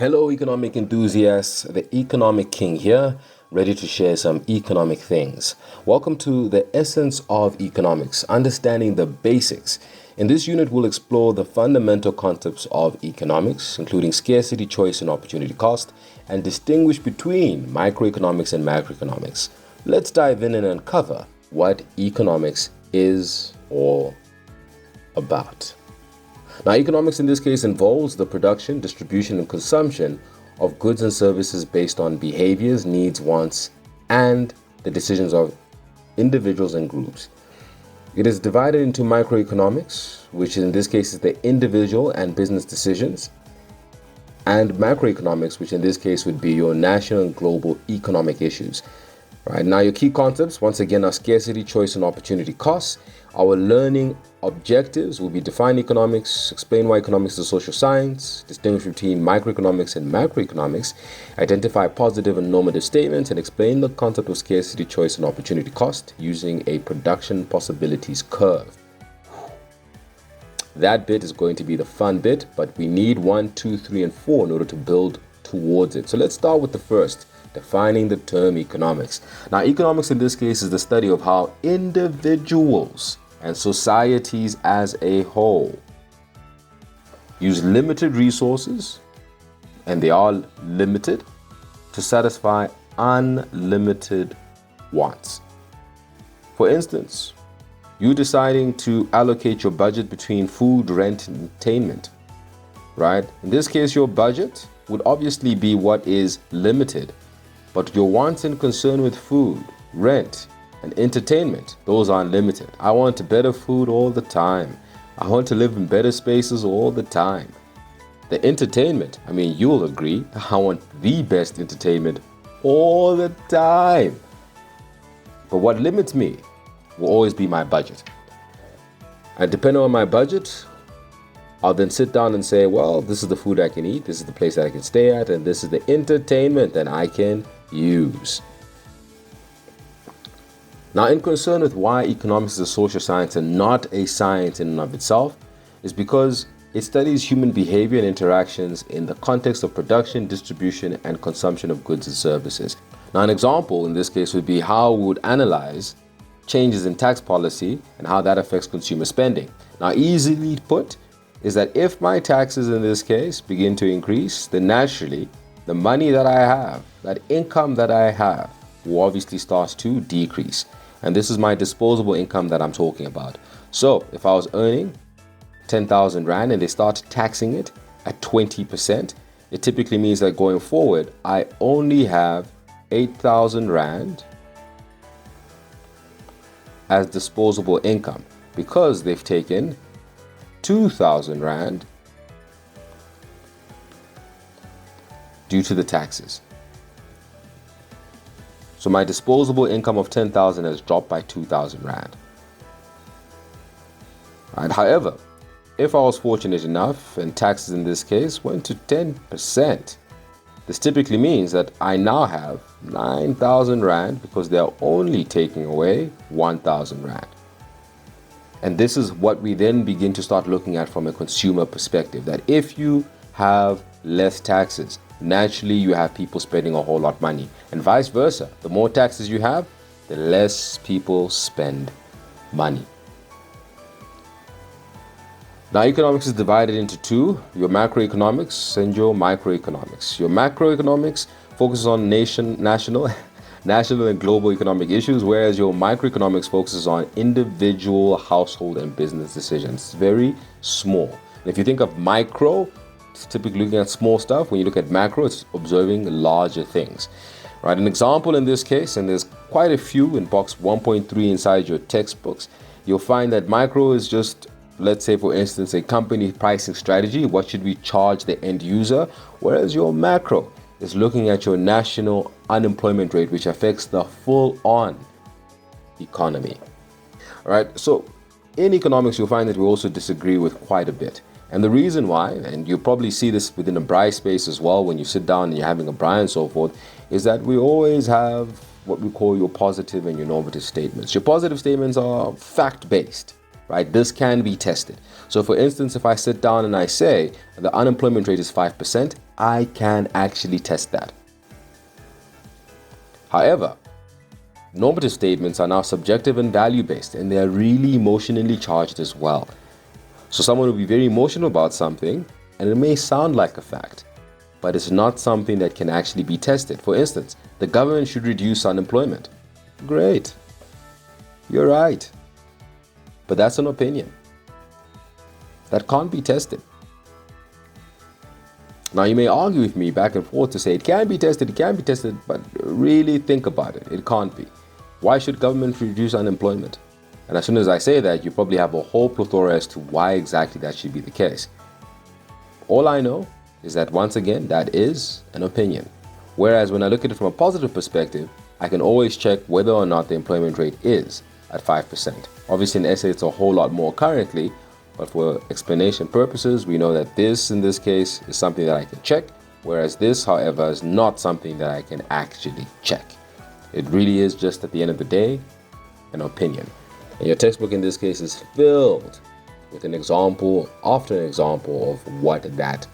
Hello, economic enthusiasts. The Economic King here, ready to share some economic things. Welcome to the essence of economics, understanding the basics. In this unit, we'll explore the fundamental concepts of economics, including scarcity, choice, and opportunity cost, and distinguish between microeconomics and macroeconomics. Let's dive in and uncover what economics is all about. Now, economics in this case involves the production, distribution, and consumption of goods and services based on behaviors, needs, wants, and the decisions of individuals and groups. It is divided into microeconomics, which in this case is the individual and business decisions, and macroeconomics, which in this case would be your national and global economic issues. Right now, your key concepts, once again, are scarcity, choice, and opportunity costs. Our learning objectives will be define economics, explain why economics is a social science, distinguish between microeconomics and macroeconomics, identify positive and normative statements, and explain the concept of scarcity, choice, and opportunity cost using a production possibilities curve. That bit is going to be the fun bit, but we need 1, 2, 3, and 4 in order to build towards it. So let's start with the first. Defining the term economics. Now, economics in this case is the study of how individuals and societies as a whole use limited resources, and they are limited, to satisfy unlimited wants. For instance, you deciding to allocate your budget between food, rent, and entertainment, right? In this case, your budget would obviously be what is limited. But your wants and concern with food, rent, and entertainment, those are unlimited. I want better food all the time. I want to live in better spaces all the time. The entertainment, you'll agree, I want the best entertainment all the time. But what limits me will always be my budget. And depending on my budget, I'll then sit down and say, well, this is the food I can eat, this is the place that I can stay at, and this is the entertainment that I can use. Now, in concern with why economics is a social science and not a science in and of itself, is because it studies human behavior and interactions in the context of production, distribution, and consumption of goods and services. Now, an example in this case would be how we would analyze changes in tax policy and how that affects consumer spending. Now, easily put, is that if my taxes in this case begin to increase, then naturally the money that I have, that income that I have, will obviously start to decrease. And this is my disposable income that I'm talking about. So if I was earning 10,000 Rand and they start taxing it at 20%, it typically means that going forward, I only have 8,000 Rand as disposable income because they've taken 2,000 Rand due to the taxes. So my disposable income of 10,000 has dropped by 2,000 Rand. Right. However, if I was fortunate enough and taxes in this case went to 10%, this typically means that I now have 9,000 Rand because they are only taking away 1,000 Rand. And this is what we then begin to start looking at from a consumer perspective, that if you have less taxes, naturally you have people spending a whole lot of money, and vice versa. The more taxes you have, the less people spend money. Now, economics is divided into two, your macroeconomics and your microeconomics. Your macroeconomics focuses on national and global economic issues, whereas your microeconomics focuses on individual, household, and business decisions. It's very small. And if you think of micro, it's typically looking at small stuff. When you look at macro, it's observing larger things. Right? An example in this case, and there's quite a few in box 1.3 inside your textbooks, you'll find that micro is just, let's say for instance, a company pricing strategy. What should we charge the end user? Whereas your macro is looking at your national unemployment rate, which affects the full-on economy. All right, so in economics, you'll find that we also disagree with quite a bit. And the reason why, and you probably see this within a braai space as well, when you sit down and you're having a braai and so forth, is that we always have what we call your positive and your normative statements. Your positive statements are fact-based, right? This can be tested. So for instance, if I sit down and I say the unemployment rate is 5%, I can actually test that. However, normative statements are now subjective and value-based, and they are really emotionally charged as well. So someone will be very emotional about something, and it may sound like a fact, but it's not something that can actually be tested. For instance, the government should reduce unemployment. Great. You're right. But that's an opinion. That can't be tested. Now, you may argue with me back and forth to say it can be tested, but really think about it. It can't be. Why should government reduce unemployment? And as soon as I say that, you probably have a whole plethora as to why exactly that should be the case. All I know is that, once again, that is an opinion. Whereas when I look at it from a positive perspective, I can always check whether or not the employment rate is at 5%. Obviously, in SA, it's a whole lot more currently, but for explanation purposes, we know that this, in this case, is something that I can check, whereas this, however, is not something that I can actually check. It really is just, at the end of the day, an opinion. And your textbook in this case is filled with an example after an example of what that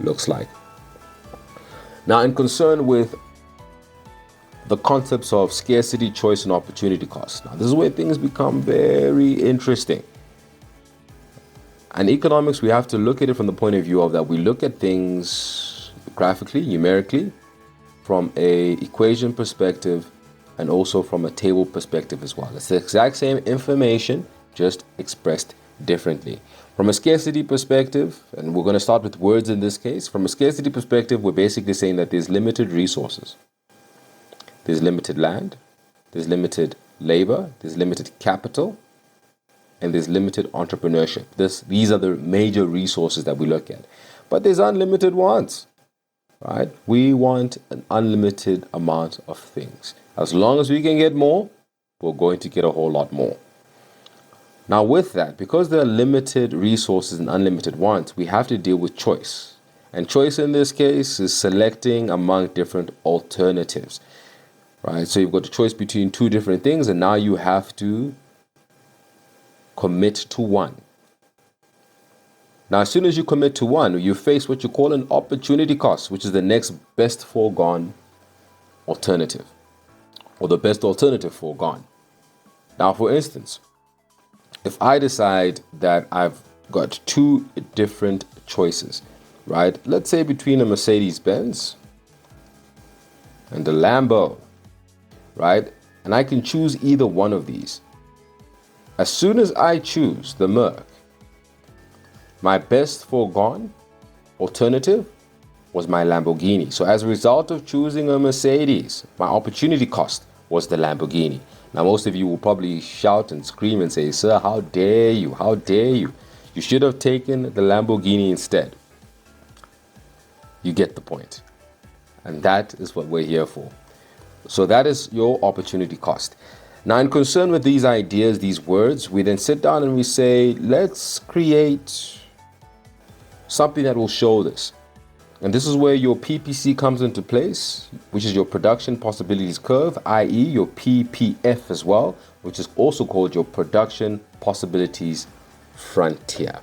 looks like. Now, in concern with the concepts of scarcity, choice, and opportunity cost. Now, this is where things become very interesting. In economics, we have to look at it from the point of view of that we look at things graphically, numerically, from a equation perspective, and also from a table perspective as well. It's the exact same information, just expressed differently. From a scarcity perspective, and we're going to start with words in this case, from a scarcity perspective, we're basically saying that there's limited resources. There's limited land, there's limited labor, there's limited capital, and there's limited entrepreneurship. These are the major resources that we look at. But there's unlimited wants, right? We want an unlimited amount of things. As long as we can get more, we're going to get a whole lot more. Now with that, because there are limited resources and unlimited wants, we have to deal with choice. And choice in this case is selecting among different alternatives, right? So you've got a choice between two different things, and now you have to commit to one. Now, as soon as you commit to one, you face what you call an opportunity cost, which is the next best foregone alternative, or the best alternative foregone. Now, for instance, if I decide that I've got two different choices, right? Let's say between a Mercedes-Benz and a Lambo, right? And I can choose either one of these. As soon as I choose the Merc, my best foregone alternative was my Lamborghini. So as a result of choosing a Mercedes, my opportunity cost was the Lamborghini. Now, most of you will probably shout and scream and say, "Sir, how dare you? How dare you? You should have taken the Lamborghini instead." You get the point. And that is what we're here for. So that is your opportunity cost. Now, in concern with these ideas, these words, we then sit down and we say, let's create something that will show this. And this is where your PPC comes into place, which is your production possibilities curve, i.e. your PPF as well, which is also called your production possibilities frontier.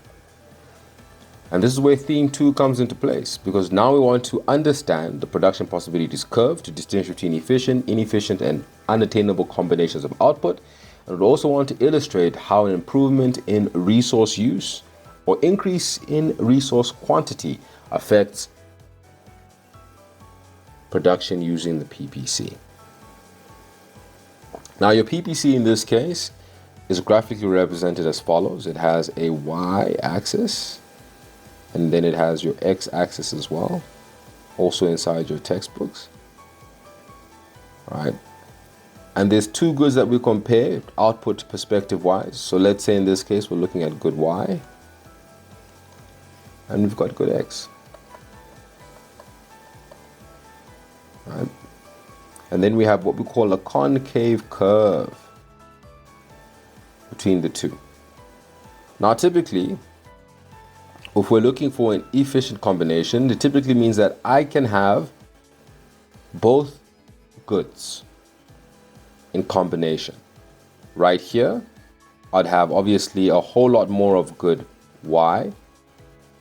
And this is where theme 2 comes into place, because now we want to understand the production possibilities curve to distinguish between efficient, inefficient, and unattainable combinations of output. And we also want to illustrate how an improvement in resource use or increase in resource quantity affects production using the PPC. Now, your PPC in this case is graphically represented as follows. It has a y-axis, and then it has your x-axis as well, also inside your textbooks, right? And there's two goods that we compare output perspective wise. So let's say in this case, we're looking at good Y, and we've got good X, right? And then we have what we call a concave curve between the two. Now, typically, if we're looking for an efficient combination, it typically means that I can have both goods in combination right here I'd have obviously a whole lot more of good y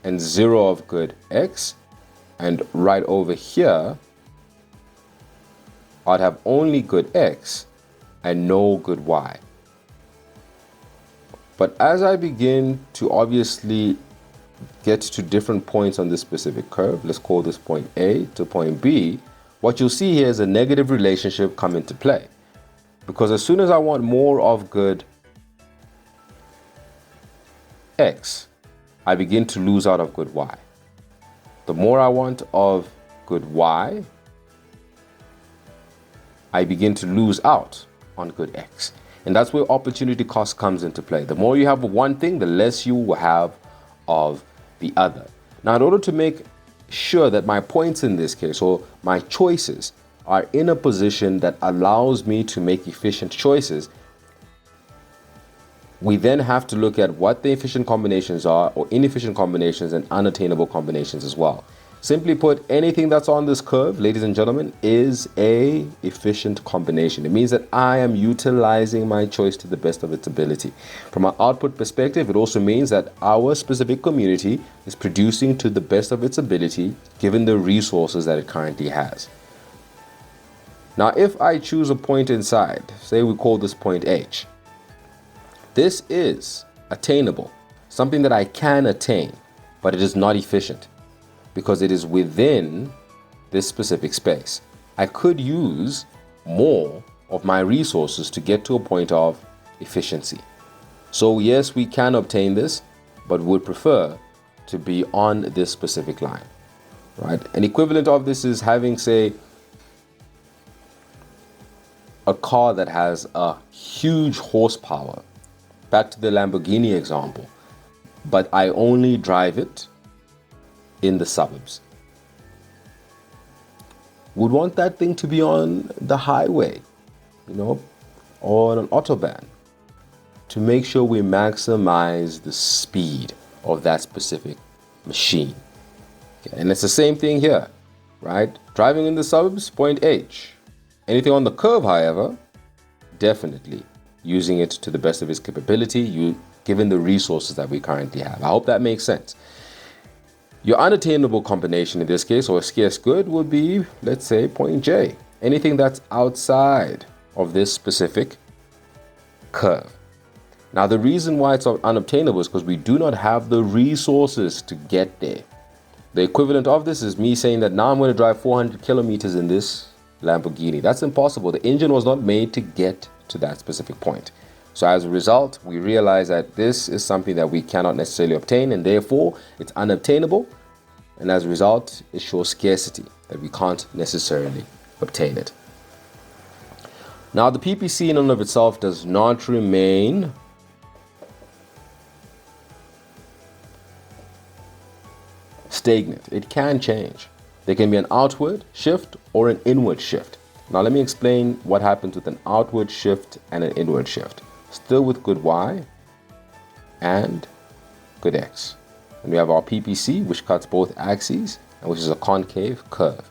and 0 of good x. And right over here, I'd have only good x and no good y. But as I begin to obviously get to different points on this specific curve, let's call this point A to point B, what you'll see here is a negative relationship come into play. Because as soon as I want more of good x, I begin to lose out of good y. The more I want of good y, I begin to lose out on good x. And that's where opportunity cost comes into play. The more you have of one thing, the less you will have of the other. Now, in order to make sure that my points in this case, or my choices, are in a position that allows me to make efficient choices, we then have to look at what the efficient combinations are, or inefficient combinations and unattainable combinations as well. Simply put, anything that's on this curve, ladies and gentlemen, is a efficient combination. It means that I am utilizing my choice to the best of its ability. From an output perspective, it also means that our specific community is producing to the best of its ability, given the resources that it currently has. Now, if I choose a point inside, say we call this point H, this is attainable, something that I can attain, but it is not efficient because it is within this specific space. I could use more of my resources to get to a point of efficiency. So yes, we can obtain this, but would prefer to be on this specific line, right? An equivalent of this is having, say, a car that has a huge horsepower. Back to the Lamborghini example, but I only drive it in the suburbs. Would want that thing to be on the highway, or on an autobahn, to make sure we maximize the speed of that specific machine. Okay. And it's the same thing here, right? Driving in the suburbs, point H. Anything on the curve, however, definitely using it to the best of its capability, given the resources that we currently have. I hope that makes sense. Your unattainable combination in this case, or a scarce good, would be, let's say, point J. Anything that's outside of this specific curve. Now, the reason why it's unobtainable is because we do not have the resources to get there. The equivalent of this is me saying that now I'm going to drive 400 kilometers in this Lamborghini. That's impossible. The engine was not made to get to that specific point. So as a result, we realize that this is something that we cannot necessarily obtain, and therefore it's unobtainable. And as a result, it shows scarcity, that we can't necessarily obtain it. Now, the PPC in and of itself does not remain stagnant. It can change. There can be an outward shift or an inward shift. Now, let me explain what happens with an outward shift and an inward shift. Still with good Y and good X. And we have our PPC, which cuts both axes, and which is a concave curve.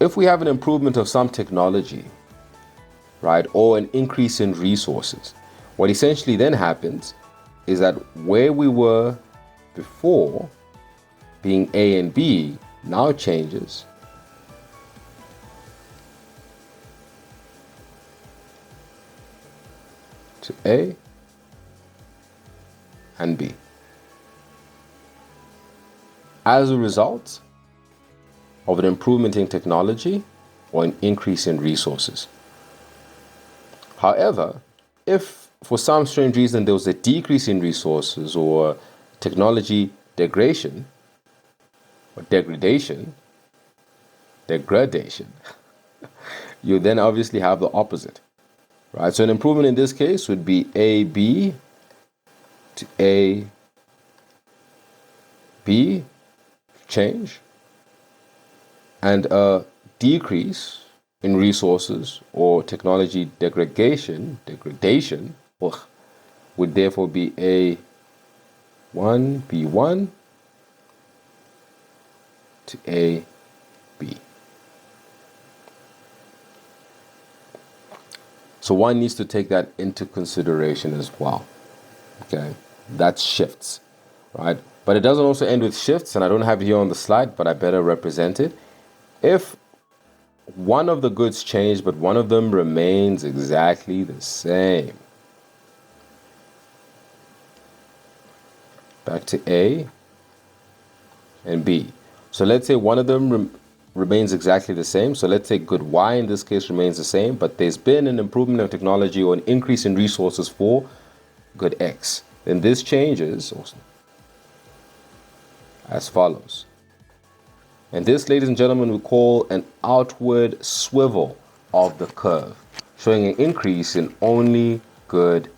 If we have an improvement of some technology, right, or an increase in resources, what essentially then happens is that where we were before being A and B now changes to A and B. As a result of an improvement in technology or an increase in resources. However, if for some strange reason there was a decrease in resources or technology degradation, you then obviously have the opposite. Right, so an improvement in this case would be AB to AB change, and a decrease in resources or technology degradation would therefore be A1, B1 to AB. So one needs to take that into consideration as well. Okay, that's shifts, right? But it doesn't also end with shifts, and I don't have it here on the slide, but I better represent it. If one of the goods changed, but one of them remains exactly the same. Back to A and B. So let's say one of them remains exactly the same. So let's say good Y in this case remains the same, but there's been an improvement of technology or an increase in resources for good X. Then this changes also as follows. And this, ladies and gentlemen, we call an outward swivel of the curve, showing an increase in only good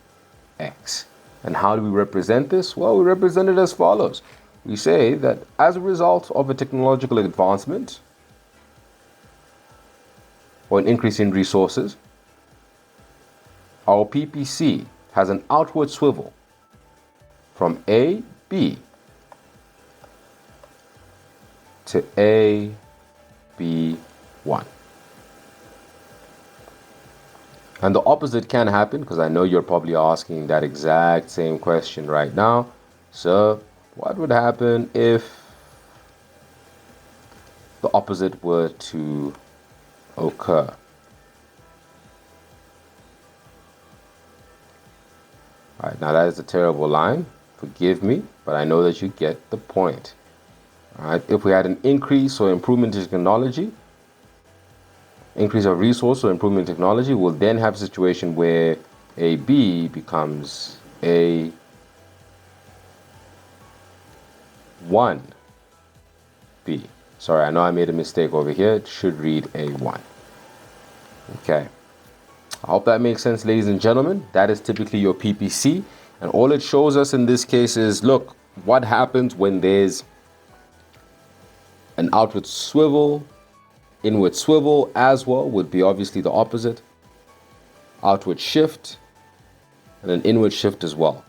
X. And how do we represent this? Well, we represent it as follows. We say that as a result of a technological advancement or an increase in resources, our PPC has an outward swivel from A, B to A, B, 1. And the opposite can happen, because I know you're probably asking that exact same question right now. So what would happen if the opposite were to occur? All right, now that is a terrible line. Forgive me, but I know that you get the point. All right, if we had an increase or improvement in technology, increase of resource or improvement in technology, we'll then have a situation where AB becomes A1B. Sorry, I know I made a mistake over here. It should read A1. Okay. I hope that makes sense, ladies and gentlemen. That is typically your PPC. And all it shows us in this case is, look, what happens when there's an outward swivel. Inward swivel as well would be obviously the opposite. Outward shift and an inward shift as well.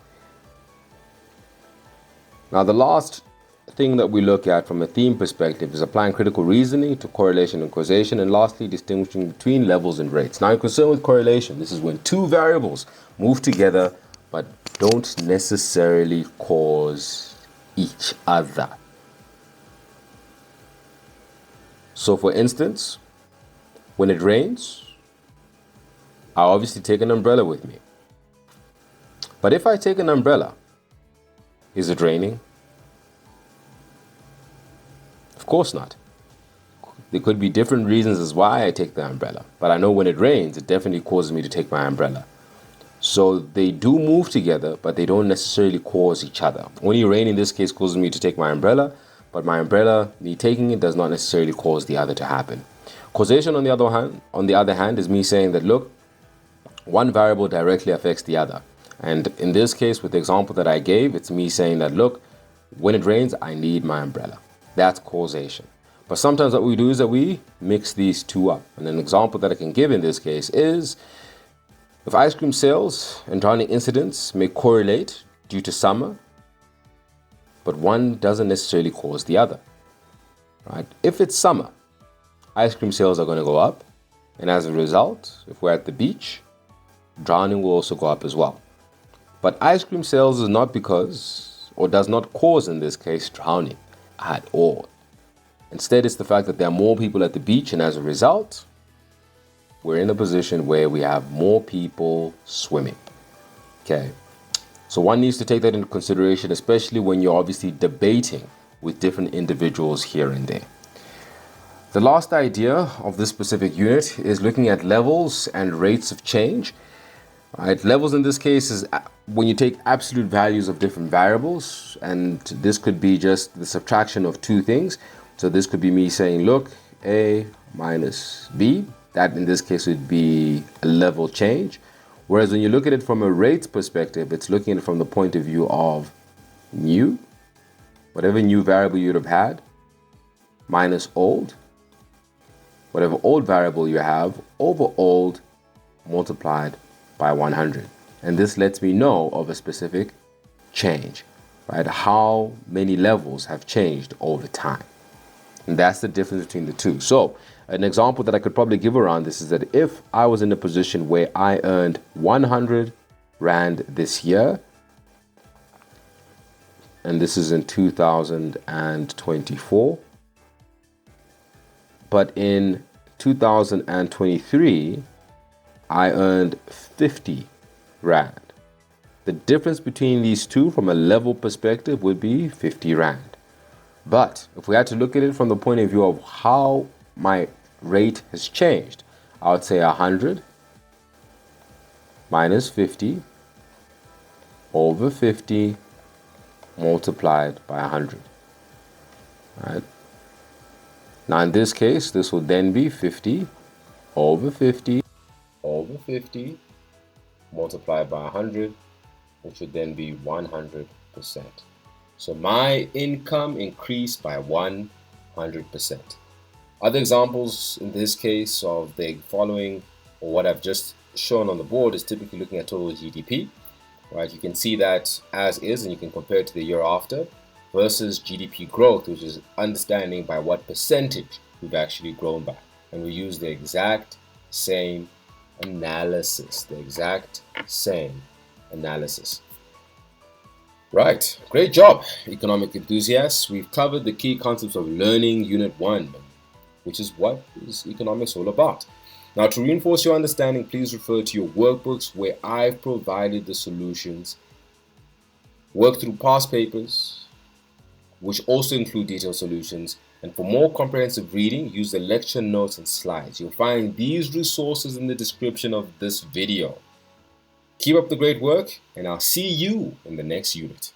Now the last thing that we look at from a theme perspective is applying critical reasoning to correlation and causation, and lastly distinguishing between levels and rates. Now, in concern with correlation, this is when two variables move together but don't necessarily cause each other. So for instance, when it rains, I obviously take an umbrella with me. But if I take an umbrella, is it raining? Of course not. There could be different reasons as why I take the umbrella. But I know when it rains, it definitely causes me to take my umbrella. So they do move together, but they don't necessarily cause each other. Only rain in this case causes me to take my umbrella. But my umbrella, me taking it, does not necessarily cause the other to happen. Causation, on the other hand, is me saying that, look, one variable directly affects the other. And in this case, with the example that I gave, it's me saying that, look, when it rains, I need my umbrella. That's causation. But sometimes what we do is that we mix these two up. And an example that I can give in this case is, if ice cream sales and drowning incidents may correlate due to summer, but one doesn't necessarily cause the other, right? If it's summer, ice cream sales are going to go up. And as a result, if we're at the beach, drowning will also go up as well. But ice cream sales is not because, or does not cause in this case, drowning at all. Instead, it's the fact that there are more people at the beach, and as a result, we're in a position where we have more people swimming. Okay. So one needs to take that into consideration, especially when you're obviously debating with different individuals here and there. The last idea of this specific unit is looking at levels and rates of change. Right? Levels in this case is when you take absolute values of different variables, and this could be just the subtraction of two things. So this could be me saying, look, A minus B. That in this case would be a level change. Whereas when you look at it from a rates perspective, it's looking at it from the point of view of new, whatever new variable you'd have had, minus old, whatever old variable you have, over old, multiplied by 100. And this lets me know of a specific change, right? How many levels have changed over time. And that's the difference between the two. So An example that I could probably give around this is that if I was in a position where I earned 100 Rand this year, and this is in 2024, but in 2023, I earned 50 Rand. The difference between these two from a level perspective would be 50 Rand. But if we had to look at it from the point of view of how my rate has changed, I would say 100 minus 50 over 50 multiplied by 100. Right? Now in this case, this will then be 50 over 50 over 50 multiplied by 100, which would then be 100%. So my income increased by 100%. Other examples in this case of the following, or what I've just shown on the board, is typically looking at total GDP. Right? You can see that as is, and you can compare it to the year after, versus GDP growth, which is understanding by what percentage we've actually grown by. And we use the exact same analysis. Right, great job, economic enthusiasts. We've covered the key concepts of learning Unit 1, which is what is economics all about. Now, to reinforce your understanding, please refer to your workbooks where I've provided the solutions. Work through past papers, which also include detailed solutions. And for more comprehensive reading, use the lecture notes and slides. You'll find these resources in the description of this video. Keep up the great work, and I'll see you in the next unit.